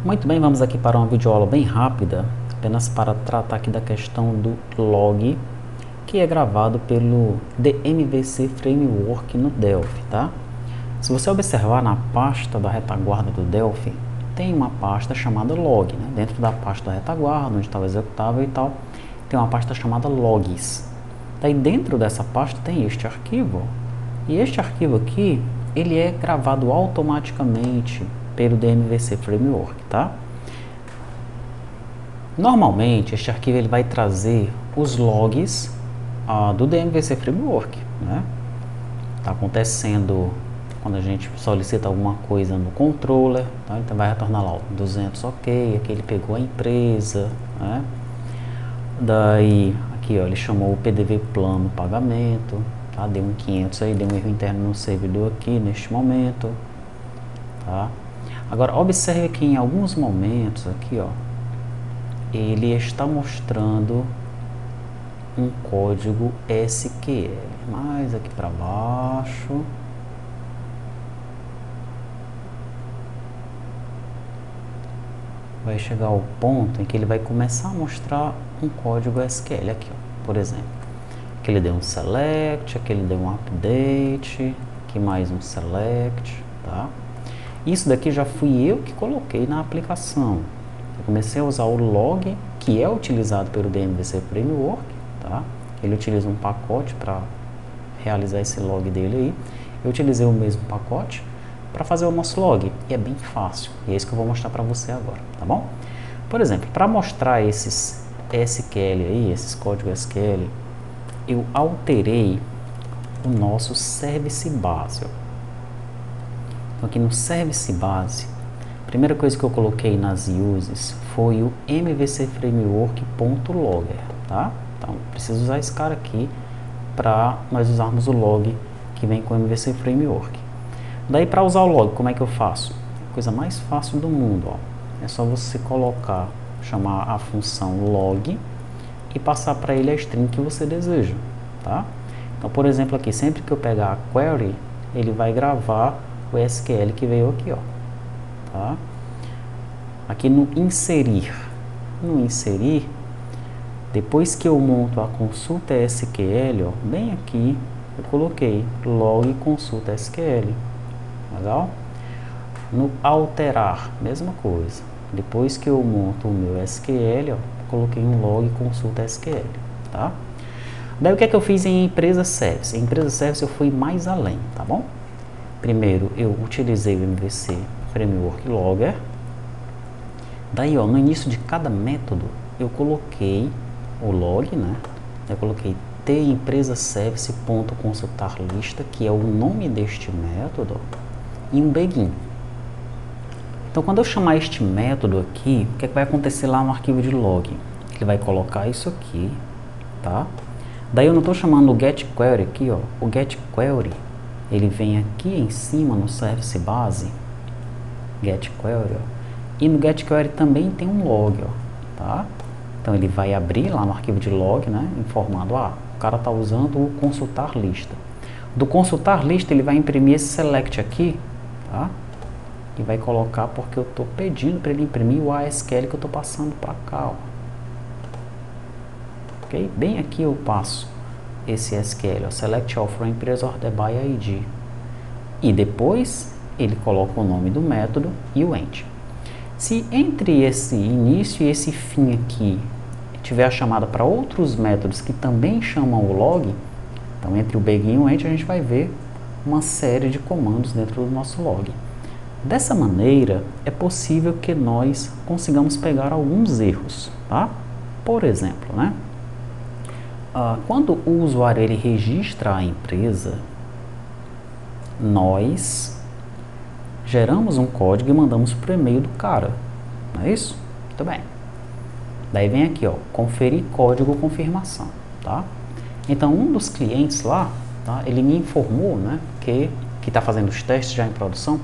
Muito bem, vamos aqui para uma videoaula bem rápida, apenas para tratar aqui da questão do log, que é gravado pelo DMVC Framework no Delphi, tá? Se você observar na pasta da retaguarda do Delphi, tem uma pasta chamada log, né? Dentro da pasta da retaguarda, onde está o executável e tal, tem uma pasta chamada logs. Daí dentro dessa pasta tem este arquivo, e este arquivo aqui, ele é gravado automaticamente pelo DMVC Framework, tá? Normalmente, este arquivo ele vai trazer os logs do DMVC Framework, né? Tá acontecendo quando a gente solicita alguma coisa no controller, tá? Então vai retornar lá, 200 ok, aqui ele pegou a empresa, né? Daí, aqui ó, ele chamou o PDV plano pagamento, tá? Deu um 500 aí, deu um erro interno no servidor aqui neste momento, tá? Agora, observe que em alguns momentos aqui, ó, ele está mostrando um código SQL. Mais aqui para baixo. Vai chegar ao ponto em que ele vai começar a mostrar um código SQL aqui, ó, por exemplo. Aqui ele deu um select, aqui ele deu um update, aqui mais um select, tá? Isso daqui já fui eu que coloquei na aplicação. Eu comecei a usar o log, que é utilizado pelo DMVC Framework, tá? Ele utiliza um pacote para realizar esse log dele aí. Eu utilizei o mesmo pacote para fazer o nosso log, e é bem fácil, e é isso que eu vou mostrar para você agora, tá bom? Por exemplo, para mostrar esses SQL aí, esses códigos SQL, eu alterei o nosso service base, ó. Então aqui no service base, a primeira coisa que eu coloquei nas uses foi o MVC Framework.logger, tá? Então preciso usar esse cara aqui para nós usarmos o log que vem com o MVC Framework. Daí para usar o log, como é que eu faço? Coisa mais fácil do mundo, ó. É só você chamar a função log e passar para ele a string que você deseja, tá? Então, por exemplo, aqui, sempre que eu pegar a query, ele vai gravar o SQL que veio aqui, ó, tá? Aqui no inserir, depois que eu monto a consulta SQL, ó, bem aqui, eu coloquei log consulta SQL, legal? No alterar, mesma coisa, depois que eu monto o meu SQL, ó, coloquei um log consulta SQL, tá? Daí o que é que eu fiz em empresa service? Em empresa service eu fui mais além, tá bom? Primeiro eu utilizei o MVC Framework Logger. Daí, ó, no início de cada método eu coloquei o log, né? Eu coloquei tempresa_service.consultar lista, que é o nome deste método, ó, e um begin. Então, quando eu chamar este método aqui, o que é que vai acontecer lá no arquivo de log? Ele vai colocar isso aqui, tá? Daí eu não estou chamando o getQuery aqui, ó. O getQuery, ele vem aqui em cima no service base, getQuery, ó. E no getQuery também tem um log, ó, tá? Então ele vai abrir lá no arquivo de log, né, informando, o cara está usando o consultar lista. Do consultar lista ele vai imprimir esse select aqui, tá? E vai colocar porque eu estou pedindo para ele imprimir o ASQL que eu estou passando para cá, ó. Ok? Bem aqui eu passo esse SQL, ó, select all from empresa order by ID. E depois ele coloca o nome do método e o end. Se entre esse início e esse fim aqui tiver a chamada para outros métodos que também chamam o log, então entre o begin e o end a gente vai ver uma série de comandos dentro do nosso log. Dessa maneira é possível que nós consigamos pegar alguns erros, tá? Por exemplo, né? Quando o usuário ele registra a empresa, nós geramos um código e mandamos para o e-mail do cara, não é isso? Muito bem. Daí vem aqui, ó, conferir código confirmação, tá? Então um dos clientes lá, tá, ele me informou, né, que está fazendo os testes já em produção,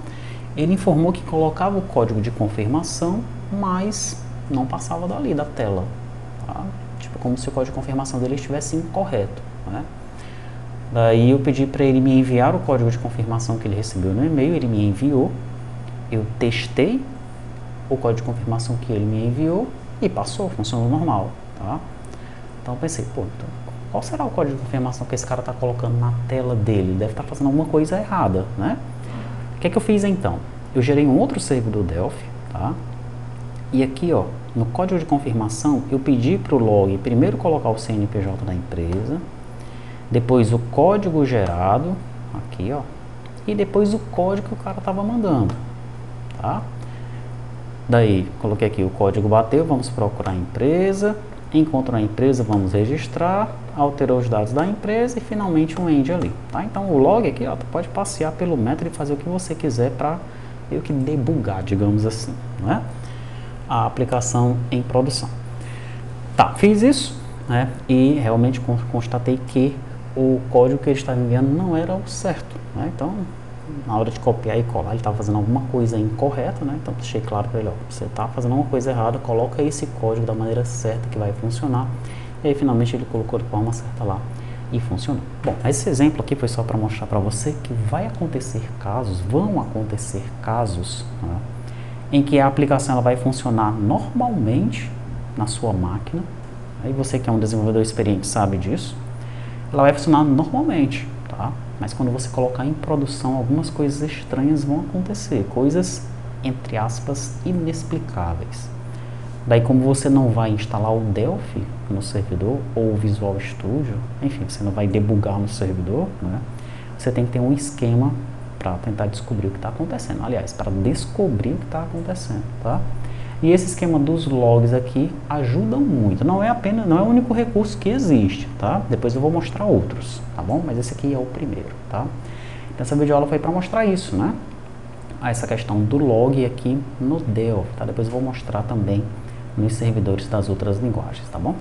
ele informou que colocava o código de confirmação, mas não passava dali da tela, tá? Tipo como se o código de confirmação dele estivesse incorreto, né? Daí eu pedi para ele me enviar o código de confirmação que ele recebeu no e-mail, ele me enviou, eu testei o código de confirmação que ele me enviou e passou, funcionou normal, tá? Então eu pensei, pô, então, qual será o código de confirmação que esse cara está colocando na tela dele? Ele deve estar fazendo alguma coisa errada, né? O que é que eu fiz então? Eu gerei um outro servidor Delphi, tá? E aqui, ó, no código de confirmação, eu pedi para o log primeiro colocar o CNPJ da empresa, depois o código gerado, aqui, ó, e depois o código que o cara estava mandando, tá? Daí, coloquei aqui o código bateu, vamos procurar a empresa, encontrou a empresa, vamos registrar, alterou os dados da empresa e finalmente um end ali, tá? Então o log aqui, ó, tu pode passear pelo método e fazer o que você quiser para meio que debugar, digamos assim, né? A aplicação em produção. Tá, fiz isso, né? E realmente constatei que o código que ele estava enviando não era o certo, né? Então, na hora de copiar e colar, ele estava fazendo alguma coisa incorreta, né? Então, deixei claro para ele, ó, você está fazendo alguma coisa errada, coloca esse código da maneira certa que vai funcionar. E aí, finalmente, ele colocou de forma certa lá e funcionou. Bom, esse exemplo aqui foi só para mostrar para você que vão acontecer casos, né, em que a aplicação ela vai funcionar normalmente na sua máquina. Aí você que é um desenvolvedor experiente sabe disso. Ela vai funcionar normalmente, tá? Mas quando você colocar em produção, algumas coisas estranhas vão acontecer, coisas, entre aspas, inexplicáveis. Daí, como você não vai instalar o Delphi no servidor, ou o Visual Studio, enfim, você não vai debugar no servidor, né? Você tem que ter um esquema para tentar descobrir o que está acontecendo. Aliás, para descobrir o que está acontecendo, tá? E esse esquema dos logs aqui ajuda muito. Não é o único recurso que existe, tá? Depois eu vou mostrar outros, tá bom? Mas esse aqui é o primeiro, tá? Então essa videoaula foi para mostrar isso, né? Essa questão do log aqui no Delphi, tá? Depois eu vou mostrar também nos servidores das outras linguagens, tá bom?